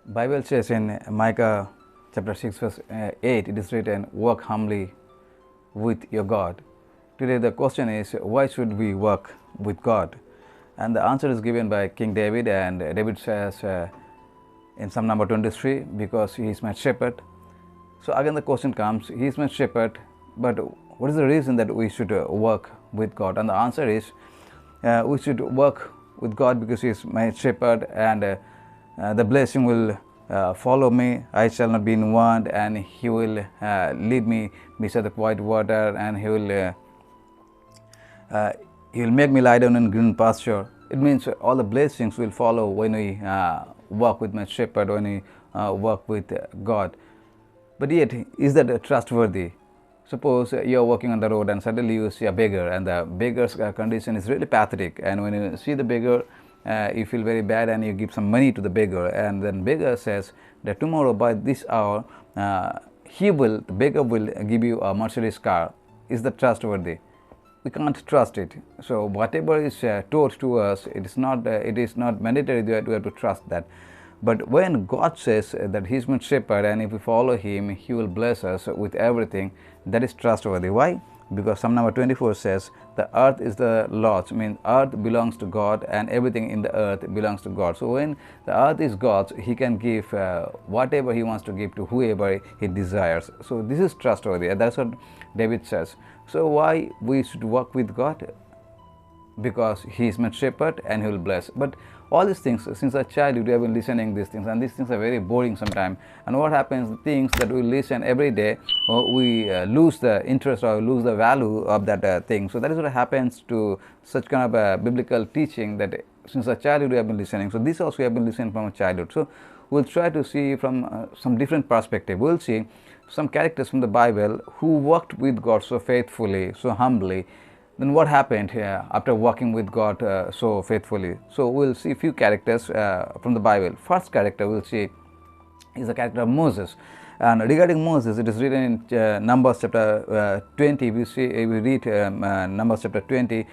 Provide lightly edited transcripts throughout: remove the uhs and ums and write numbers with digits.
Bible says in Micah chapter 6 verse 8, it is written, work humbly with your God. Today the question is, why should we work with God? And the answer is given by King David, and David says in Psalm number 23, because he is my shepherd. So again the question comes, he is my shepherd, but what is the reason that we should work with God? And the answer is, we should work with God because he is my shepherd, and the blessing will follow me. I shall not be in want, and he will lead me beside the quiet water, and he will make me lie down in green pasture. It means all the blessings will follow when we walk with my shepherd, when we work with God. But yet, is that trustworthy? Suppose you are walking on the road and suddenly you see a beggar, and the beggar's condition is really pathetic, and when you see the beggar, you feel very bad and you give some money to the beggar, and then beggar says that tomorrow by this hour the beggar will give you a Mercedes car. Is that trustworthy? We can't trust it. So whatever is taught to us, it is not mandatory that we have to trust that. But when God says that he is my shepherd, and if we follow him, he will bless us with everything, that is trustworthy. Why? Because Psalm number 24 says, the earth is the Lord's, means earth belongs to God, and everything in the earth belongs to God. So when the earth is God's, he can give whatever he wants to give to whoever he desires. So this is trustworthy, and that's what David says. So why we should work with God? Because he is my shepherd and he will bless. But all these things, since a childhood we have been listening these things, and these things are very boring sometimes. And what happens, the things that we listen every day, we lose the interest or lose the value of that thing. So that is what happens to such kind of a biblical teaching, that since a childhood we have been listening. So this also we have been listening from a childhood. So we'll try to see from some different perspective. We'll see some characters from the Bible who worked with God so faithfully, so humbly. Then what happened here after working with God so faithfully? So we'll see a few characters from the Bible. First character we'll see is the character of Moses. And regarding Moses, it is written in Numbers chapter 20. If we read Numbers chapter 20,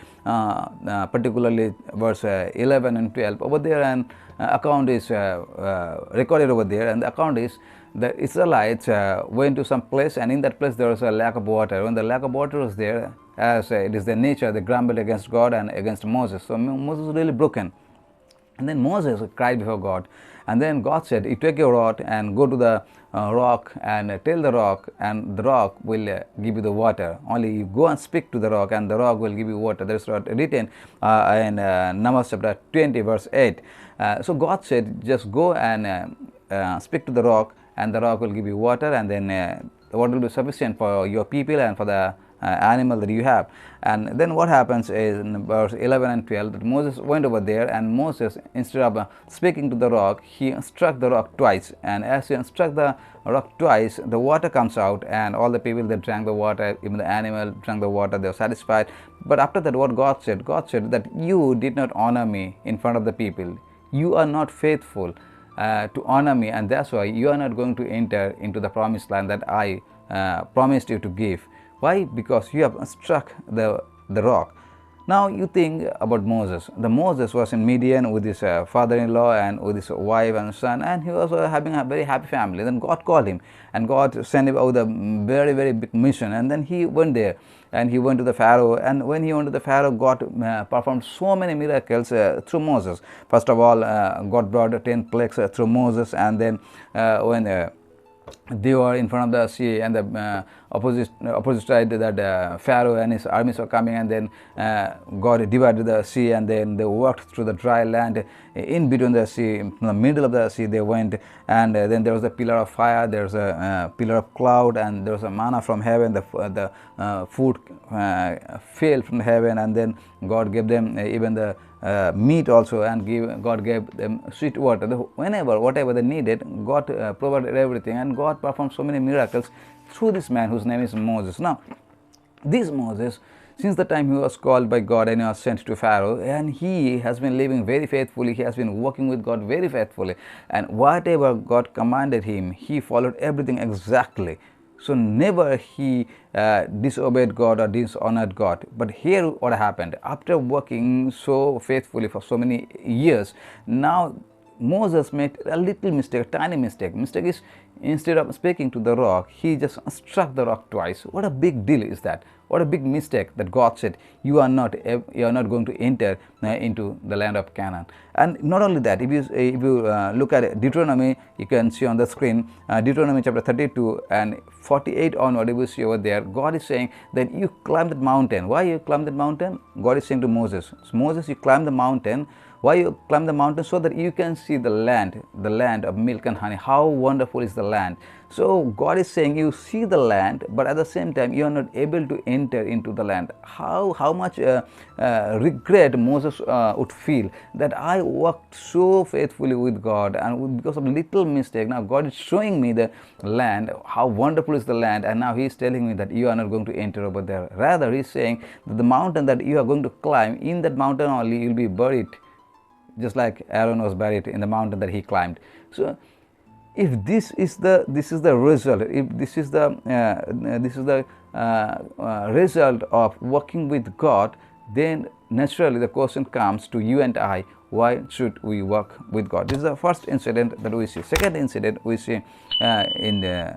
particularly verse 11 and 12. Over there, an account is recorded over there, and the account is the Israelites went to some place, and in that place there was a lack of water. When the lack of water was there, as it is their nature, they grumbled against God and against Moses. So Moses was really broken. And then Moses cried before God, and then God said, you take your rod and go to the rock and tell the rock, and the rock will give you the water. Only you go and speak to the rock, and the rock will give you water. That is what written in Numbers chapter 20 verse 8. So God said, just go and speak to the rock, and the rock will give you water, and then the water will be sufficient for your people and for the animal that you have. And then what happens is in verse 11 and 12 that Moses went over there, and Moses, instead of speaking to the rock, he struck the rock twice, and as he struck the rock twice, the water comes out, and all the people that drank the water, even the animal drank the water, they were satisfied. But after that, what God said that you did not honor me in front of the people. You are not faithful to honor me, and that's why you are not going to enter into the promised land that I promised you to give. Why? Because you have struck the rock. Now you think about Moses. The Moses was in Midian with his father-in-law and with his wife and son, and he was having a very happy family. Then God called him, and God sent him out a very, very big mission, and then he went there, and he went to the Pharaoh, and when he went to the Pharaoh, God performed so many miracles through Moses. First of all, God brought 10 plagues through Moses, and then when they were in front of the sea, and the opposite side, that Pharaoh and his armies were coming, and then God divided the sea, and then they walked through the dry land in between the sea. In the middle of the sea they went, and then there was a pillar of fire, there was a pillar of cloud, and there was a manna from heaven. The food fell from heaven, and then God gave them even the meat also, and God gave them sweet water. Whatever they needed, God provided everything, and God performed so many miracles through this man whose name is Moses. Now, this Moses, since the time he was called by God and he was sent to Pharaoh, and he has been living very faithfully, he has been working with God very faithfully, and whatever God commanded him, he followed everything exactly. So never he disobeyed God or dishonored God. But here what happened, after working so faithfully for so many years, now Moses made a little mistake, a tiny mistake. Mistake is, instead of speaking to the rock, he just struck the rock twice. What a big deal is that? What a big mistake that God said, you are not going to enter into the land of Canaan. And not only that, if you look at Deuteronomy, you can see on the screen, Deuteronomy chapter 32 and 48 onward, you will see over there, God is saying that you climb that mountain. Why you climb that mountain? God is saying to Moses, Moses, you climb the mountain. Why you climb the mountain? So that you can see the land of milk and honey. How wonderful is the land. So God is saying, you see the land, but at the same time you are not able to enter into the land. How much regret Moses would feel that I worked so faithfully with God, and because of a little mistake, now God is showing me the land, how wonderful is the land, and now He is telling me that you are not going to enter over there. Rather, He is saying that the mountain that you are going to climb, in that mountain only you will be buried, just like Aaron was buried in the mountain that he climbed. So if this is the result, if this is the result of working with God, then naturally the question comes to you and I, why should we work with God? This is the first incident that we see. Second incident we see in the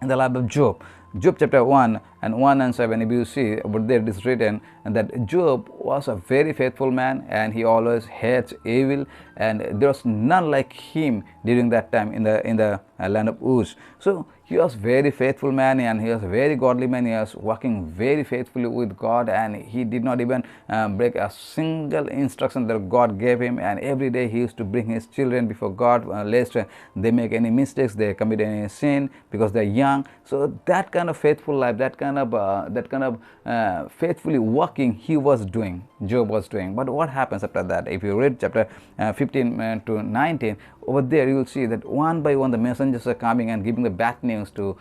life of Job. Job chapter 1 and 1 and 7, if you see over there, it is written that Job was a very faithful man, and he always hates evil, and there was none like him during that time in the land of Uz. So he was very faithful man, and he was a very godly man. He was working very faithfully with God, and he did not even break a single instruction that God gave him. And every day he used to bring his children before God, lest they make any mistakes, they commit any sin, because they are young. So that kind of faithful life, that kind of faithfully working he was doing, Job was doing. But what happens after that? If you read chapter 15 to 19, over there you will see that one by one the messengers are coming and giving the bad news to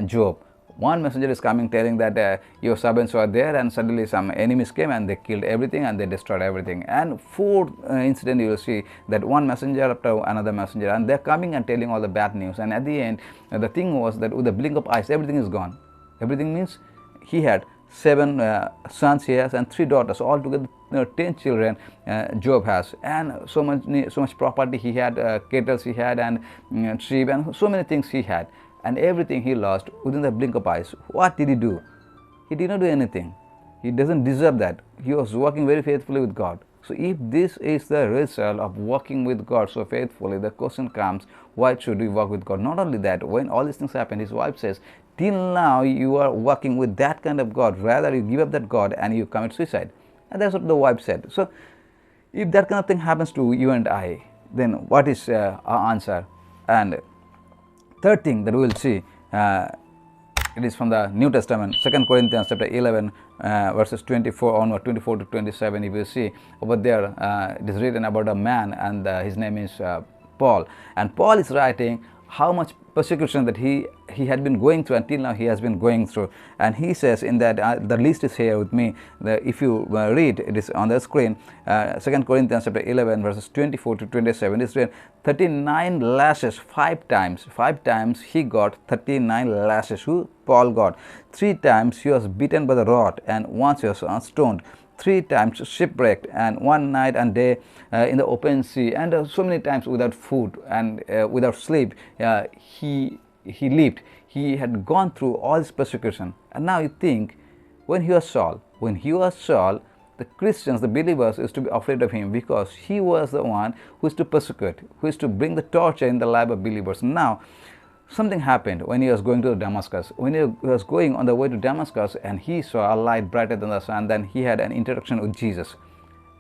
Job. One messenger is coming telling that your servants were there, and suddenly some enemies came and they killed everything and they destroyed everything. And fourth incident, you will see that one messenger after another messenger, and they are coming and telling all the bad news. And at the end, the thing was that with the blink of eyes, everything is gone. Everything means he had 7 sons he has and 3 daughters, altogether 10 children Job has, and so much property he had, cattle he had, and sheep, and so many things he had, and everything he lost within the blink of eyes. What did he do? He did not do anything. He doesn't deserve that. He was working very faithfully with God. So if this is the result of working with God so faithfully, the question comes, why should we work with God? Not only that, when all these things happen, his wife says, till now you are working with that kind of God, rather you give up that God and you commit suicide. And that's what the wife said. So if that kind of thing happens to you and I, then what is our answer? And third thing that we will see, it is from the New Testament, 2 Corinthians chapter 11 verses 24 onward, 24 to 27. If you see over there, it is written about a man, and his name is Paul. And Paul is writing how much persecution that he had been going through until now he has been going through. And he says in that, the list is here with me, if you read, it is on the screen, 2 Corinthians chapter 11 verses 24 to 27, it is written 39 lashes, 5 times he got 39 lashes. Who? Paul got. 3 times he was beaten by the rod, and once he was stoned. 3 times shipwrecked, and 1 night and day in the open sea, and so many times without food and without sleep. He lived. He had gone through all this persecution. And now you think, when he was Saul, the Christians, the believers, used to be afraid of him, because he was the one who is to persecute, who is to bring the torture in the life of believers. Now something happened when he was going to Damascus. When he was going on the way to Damascus, and he saw a light brighter than the sun, then he had an interaction with Jesus.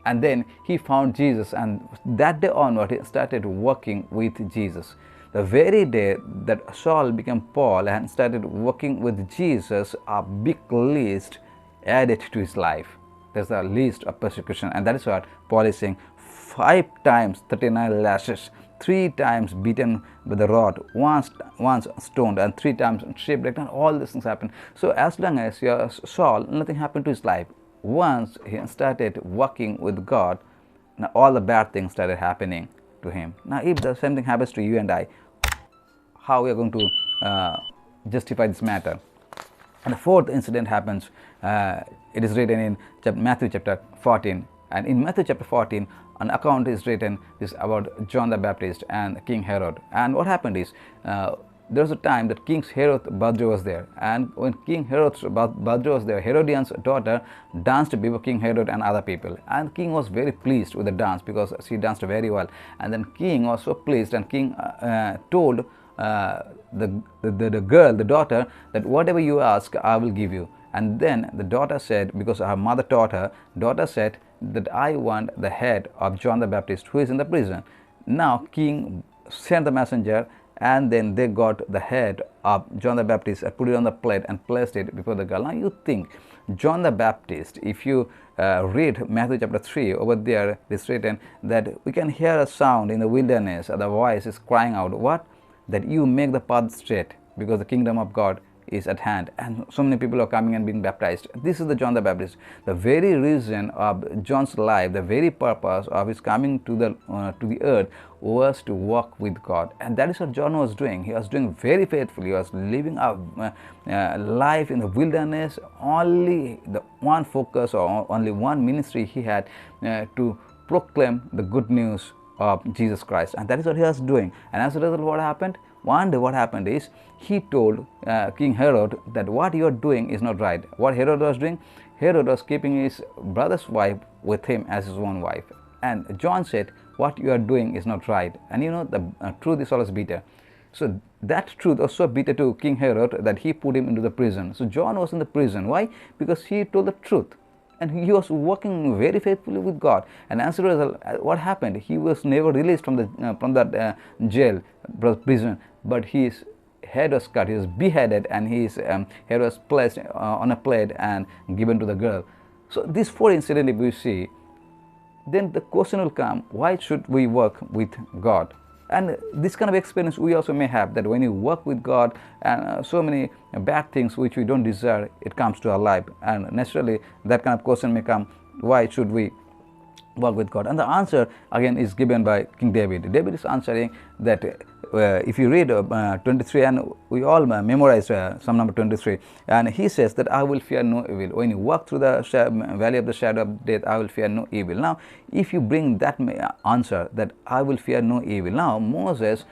And then he found Jesus, and that day onward he started working with Jesus. The very day that Saul became Paul and started working with Jesus, a big list added to his life. There's a list of persecution, and that is what Paul is saying. 5 times 39 lashes, 3 times beaten with the rod, once stoned, and 3 times shipwrecked, and all these things happen. So as long as you are Saul, nothing happened to his life. Once he started working with God, now all the bad things started happening to him. Now if the same thing happens to you and I, how we are going to justify this matter? And the fourth incident happens, it is written in Matthew chapter 14. And in Matthew chapter 14, an account is written this about John the Baptist and King Herod. And what happened is, there was a time that King Herod's birthday was there, and when King Herod's birthday was there, Herodian's daughter danced before King Herod and other people, and King was very pleased with the dance because she danced very well. And then King was so pleased, and King told the girl, the daughter, that whatever you ask, I will give you. And then the daughter said, because her mother taught her, daughter said that I want the head of John the Baptist who is in the prison. Now King sent the messenger, and then they got the head of John the Baptist, put it on the plate and placed it before the girl. Now you think, John the Baptist, if you read Matthew chapter 3, over there it's written that we can hear a sound in the wilderness, the voice is crying out, what? That you make the path straight, because the kingdom of God is at hand, and so many people are coming and being baptized. This is the John the Baptist. The very reason of John's life, the very purpose of his coming to the earth was to walk with God, and that is what John was doing. He was doing very faithfully. He was living a life in the wilderness. Only the one focus, or only one ministry he had, to proclaim the good news of Jesus Christ, and that is what he was doing. And as a result, what happened? One day what happened is, he told King Herod that what you are doing is not right. What Herod was doing? Herod was keeping his brother's wife with him as his own wife. And John said, what you are doing is not right. And you know, the truth is always bitter. So that truth was so bitter to King Herod that he put him into the prison. So John was in the prison. Why? Because he told the truth, and he was working very faithfully with God. And as a result, what happened? He was never released from that jail, prison, but his head was cut. He was beheaded, and his head was placed on a plate and given to the girl. So these four incidents, if we see, then the question will come: why should we work with God? And this kind of experience we also may have, that when you work with God, and so many bad things which we don't desire, it comes to our life, and naturally that kind of question may come: why should we work with God? And the answer again is given by King David. David is answering that if you read 23, and we all memorize Psalm number 23, and he says that I will fear no evil. When you walk through the valley of the shadow of death, I will fear no evil. Now, if you bring that answer, that I will fear no evil. Now, Moses,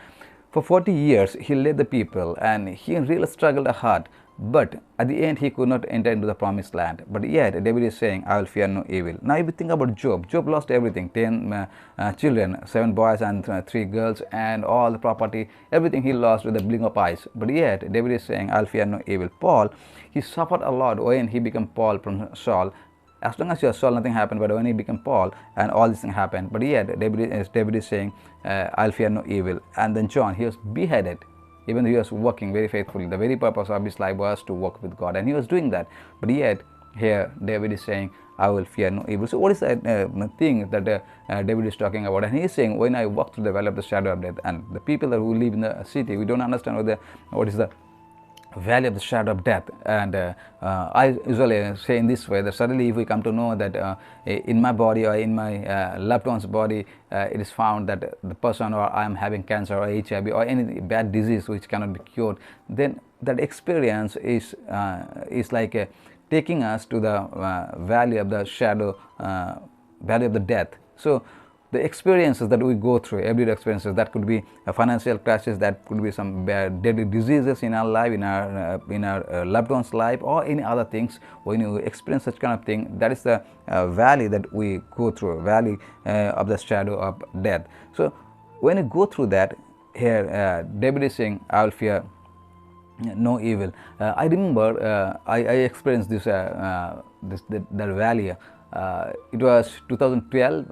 for 40 years, he led the people, and he really struggled hard. But at the end, he could not enter into the promised land. But yet, David is saying, I will fear no evil. Now, if you think about Job, Job lost everything: 10 children, 7 boys and 3 girls, and all the property, everything he lost with the blink of eyes. But yet, David is saying, I will fear no evil. Paul, he suffered a lot when he became Paul from Saul. As long as you are Saul, nothing happened. But when he became Paul, and all these things happened. But yet, David is saying, I will fear no evil. And then John, he was beheaded. Even though he was working very faithfully, the very purpose of his life was to walk with God, and he was doing that. But yet, here David is saying, I will fear no evil. So what is that thing that David is talking about? And he is saying, when I walk through the valley of the shadow of death, and the people who live in the city, we don't understand what is the valley of the shadow of death. And I usually say in this way, that suddenly if we come to know that in my body or in my loved one's body, it is found that the person, or I am having cancer or HIV or any bad disease which cannot be cured, then that experience is like taking us to the valley of the shadow, valley of the death. So the experiences that we go through, everyday experiences, that could be a financial crisis, that could be some bad deadly diseases in our life, in our loved one's life, or any other things. When you experience such kind of thing, that is the valley that we go through, valley of the shadow of death. So when you go through that, here David is saying, I will fear no evil. I remember I experienced this that valley. It was 2012,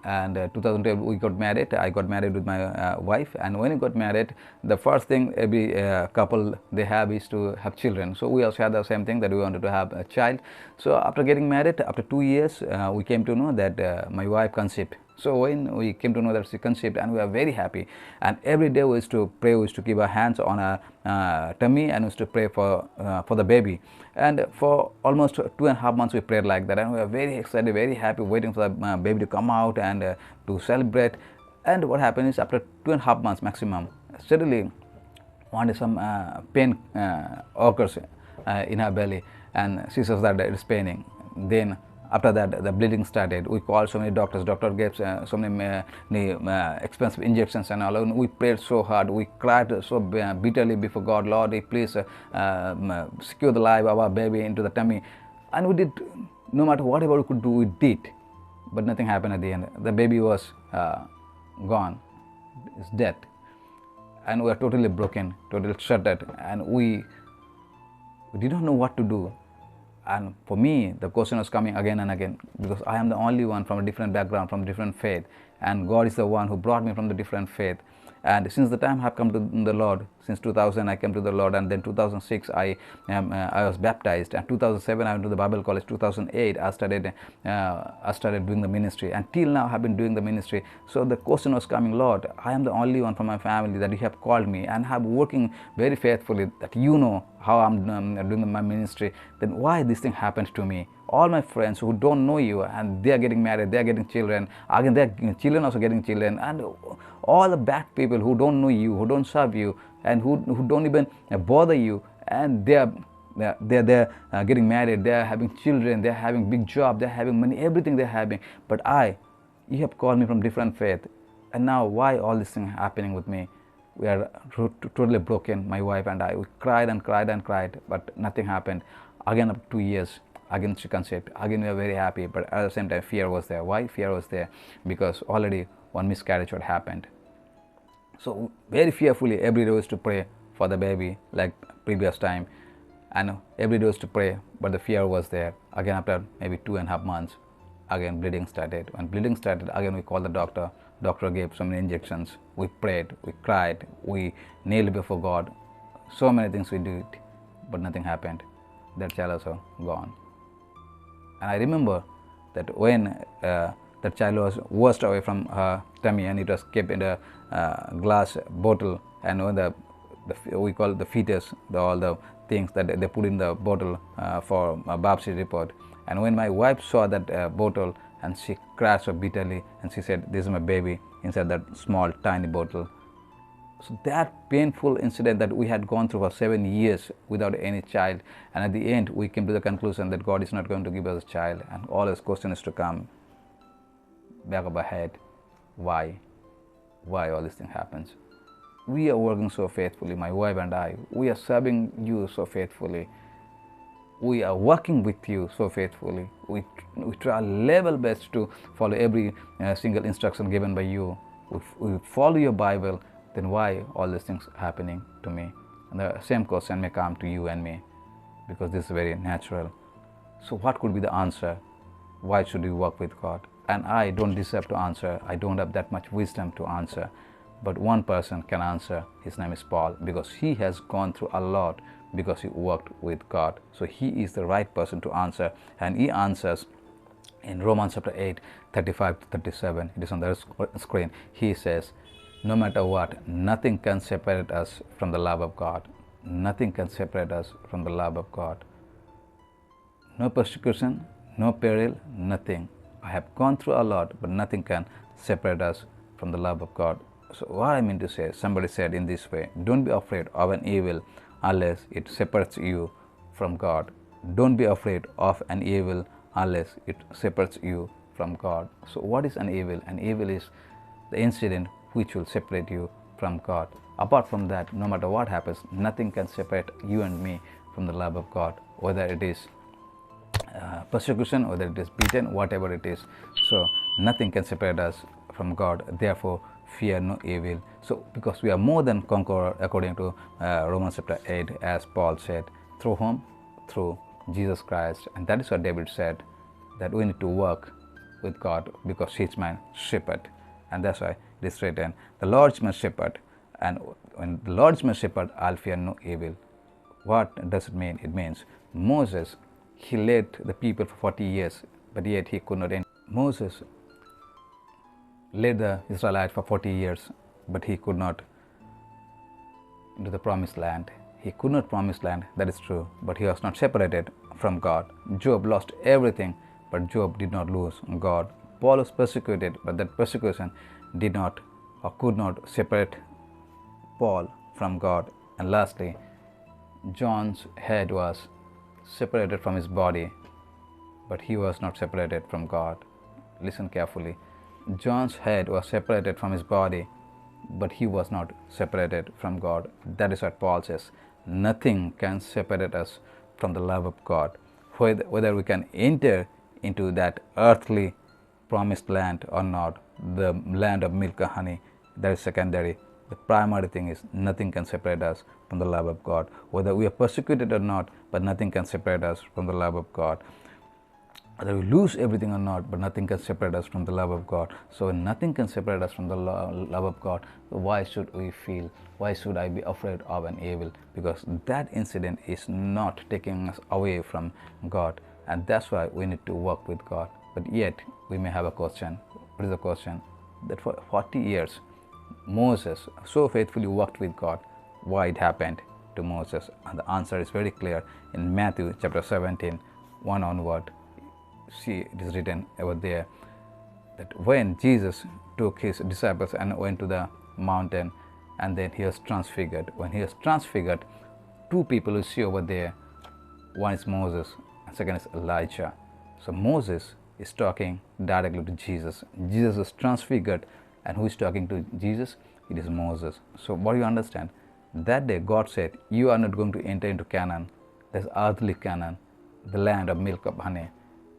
and 2012 we got married. I got married with my wife, and when we got married, the first thing every couple they have is to have children. So we also had the same thing, that we wanted to have a child. So after getting married, after 2 years, we came to know that my wife conceived. So when we came to know that she conceived, and we were very happy, and every day we used to pray, we used to keep our hands on her tummy, and we used to pray for the baby. And for almost 2.5 months we prayed like that, and we were very excited, very happy, waiting for the baby to come out and to celebrate. And what happened is, after 2.5 months maximum, suddenly one day some pain occurs in her belly, and she says that it is paining. Then After that, the bleeding started. We called so many doctors. Doctor gave so many expensive injections and all. And we prayed so hard. We cried so bitterly before God. Lord, please secure the life of our baby into the tummy. And we did, no matter whatever we could do, we did. But nothing happened at the end. The baby was gone. It's dead. And we are totally broken, totally shattered. And we did not know what to do. And for me, the question was coming again and again, because I am the only one from a different background, from different faith, and God is the one who brought me from the different faith. And since the time I have come to the Lord, since 2000 I came to the Lord, and then 2006 I was baptized, and 2007 I went to the Bible college. 2008 I started doing the ministry, and till now I have been doing the ministry. So the question was coming, Lord, I am the only one from my family that you have called me, and have working very faithfully, that you know how I'm doing my ministry. Then why this thing happens to me? All my friends who don't know you, and they are getting married, they are getting children, again their children also getting children, and all the bad people who don't know you, who don't serve you, and who don't even bother you, and they're getting married, they are having children, they are having big job, they are having money, everything they are having. But you have called me from different faith, and now why all this thing happening with me? We are totally broken, my wife and I. We cried and cried and cried, but nothing happened. Again, after 2 years, again she conceived. Again we are very happy, but at the same time fear was there. Why fear was there? Because already one miscarriage had happened. So very fearfully every day was to pray for the baby, like previous time, and every day was to pray, but the fear was there. Again after maybe 2.5 months, again bleeding started. When bleeding started, again we called the doctor. Doctor gave so many injections. We prayed, we cried, we kneeled before God. So many things we did, but nothing happened. That child also gone. And I remember that when that child was washed away from her tummy, and it was kept in a glass bottle, and when we call the fetus, all the things that they put in the bottle for a biopsy report. And when my wife saw that bottle, and she cried so bitterly, and she said, "This is my baby inside that small tiny bottle." So that painful incident that we had gone through for 7 years without any child, and at the end we came to the conclusion that God is not going to give us a child, and all his questions to come back of our head. Why all this thing happens? We are working so faithfully, my wife and I. We are serving you so faithfully. We are working with you so faithfully. We try our level best to follow every single instruction given by you. We follow your Bible. Then why all these things happening to me? And the same question may come to you and me, because this is very natural. So what could be the answer? Why should we work with God? And I don't deserve to answer. I don't have that much wisdom to answer. But one person can answer. His name is Paul, because he has gone through a lot, because he worked with God. So he is the right person to answer. And he answers in Romans chapter 8, 35 to 37. It is on the screen. He says, no matter what, nothing can separate us from the love of God. Nothing can separate us from the love of God. No persecution, no peril, nothing. I have gone through a lot, but nothing can separate us from the love of God. So what I mean to say, somebody said in this way, don't be afraid of an evil unless it separates you from God. Don't be afraid of an evil unless it separates you from God. So what is an evil? An evil is the incident which will separate you from God. Apart from that, no matter what happens, nothing can separate you and me from the love of God, whether it is persecution, whether it is beaten, whatever it is. So nothing can separate us from God. Therefore, fear no evil. So because we are more than conqueror, according to Romans chapter 8, as Paul said, through whom? Through Jesus Christ. And that is what David said, that we need to work with God because he is my shepherd. And that's why it is written, the Lord is my shepherd, and when the Lord is my shepherd, I'll fear no evil. What does it mean? It means Moses, he led the people for 40 years, but yet he could not enter. Moses led the Israelites for 40 years, but he could not into the promised land. He could not promise land, that is true, but he was not separated from God. Job lost everything, but Job did not lose God. Paul was persecuted, but that persecution did not or could not separate Paul from God. And lastly, John's head was separated from his body, but he was not separated from God. Listen carefully. John's head was separated from his body, but he was not separated from God. That is what Paul says. Nothing can separate us from the love of God. Whether we can enter into that earthly promised land or not, the land of milk and honey, that is secondary. The primary thing is nothing can separate us from the love of God. Whether we are persecuted or not, but nothing can separate us from the love of God. Whether we lose everything or not, but nothing can separate us from the love of God. So when nothing can separate us from the love of God, why should we feel, why should I be afraid of an evil? Because that incident is not taking us away from God, and that's why we need to work with God. But yet we may have a question. What is the question? That for 40 years Moses so faithfully worked with God, why it happened to Moses? And the answer is very clear in Matthew chapter 17, 1 onward. See, it is written over there that when Jesus took his disciples and went to the mountain, and then he was transfigured. When he was transfigured, two people you see over there, one is Moses and second is Elijah. So Moses is talking directly to Jesus. Jesus is transfigured, and who is talking to Jesus? It is Moses. So what do you understand? That day God said, you are not going to enter into Canaan, that's earthly Canaan, the land of milk and honey.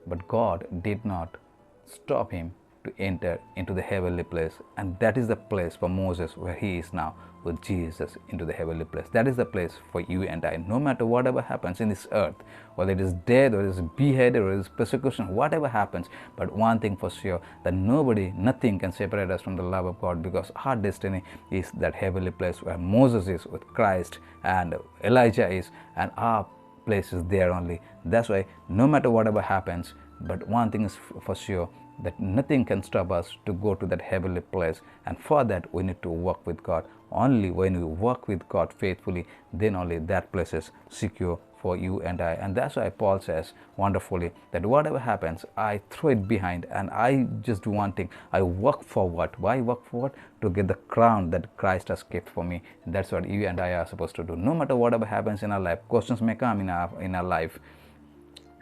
But God did not stop him to enter into the heavenly place, and that is the place for Moses where he is now with Jesus into the heavenly place. That is the place for you and I. No matter whatever happens in this earth, whether it is death or it is beheaded or it is persecution, whatever happens, but one thing for sure, that nothing can separate us from the love of God, because our destiny is that heavenly place where Moses is with Christ and Elijah is, and our place is there only. That's why no matter whatever happens, but one thing is for sure, that nothing can stop us to go to that heavenly place, and for that we need to work with God. Only when we work with God faithfully, then only that place is secure for you and I. And that's why Paul says wonderfully that whatever happens, I throw it behind and I just do one thing. I work forward. Why work forward? To get the crown that Christ has kept for me. And that's what you and I are supposed to do. No matter whatever happens in our life, questions may come in our life,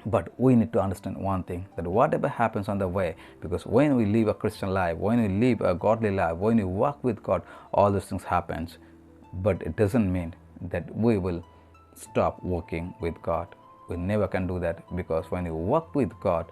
but we need to understand one thing, that whatever happens on the way, because when we live a Christian life, when we live a godly life, when we walk with God, all those things happens. But it doesn't mean that we will stop working with God. We never can do that, because when you walk with God,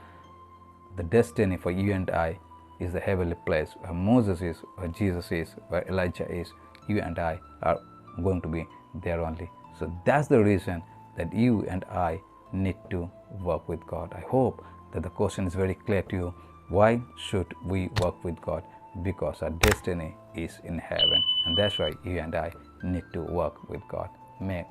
the destiny for you and I is the heavenly place where Moses is, where Jesus is, where Elijah is. You and I are going to be there only. So that's the reason that you and I need to work with God. I hope that the question is very clear to you. Why should we work with God? Because our destiny is in heaven, and that's why you and I need to work with God. May God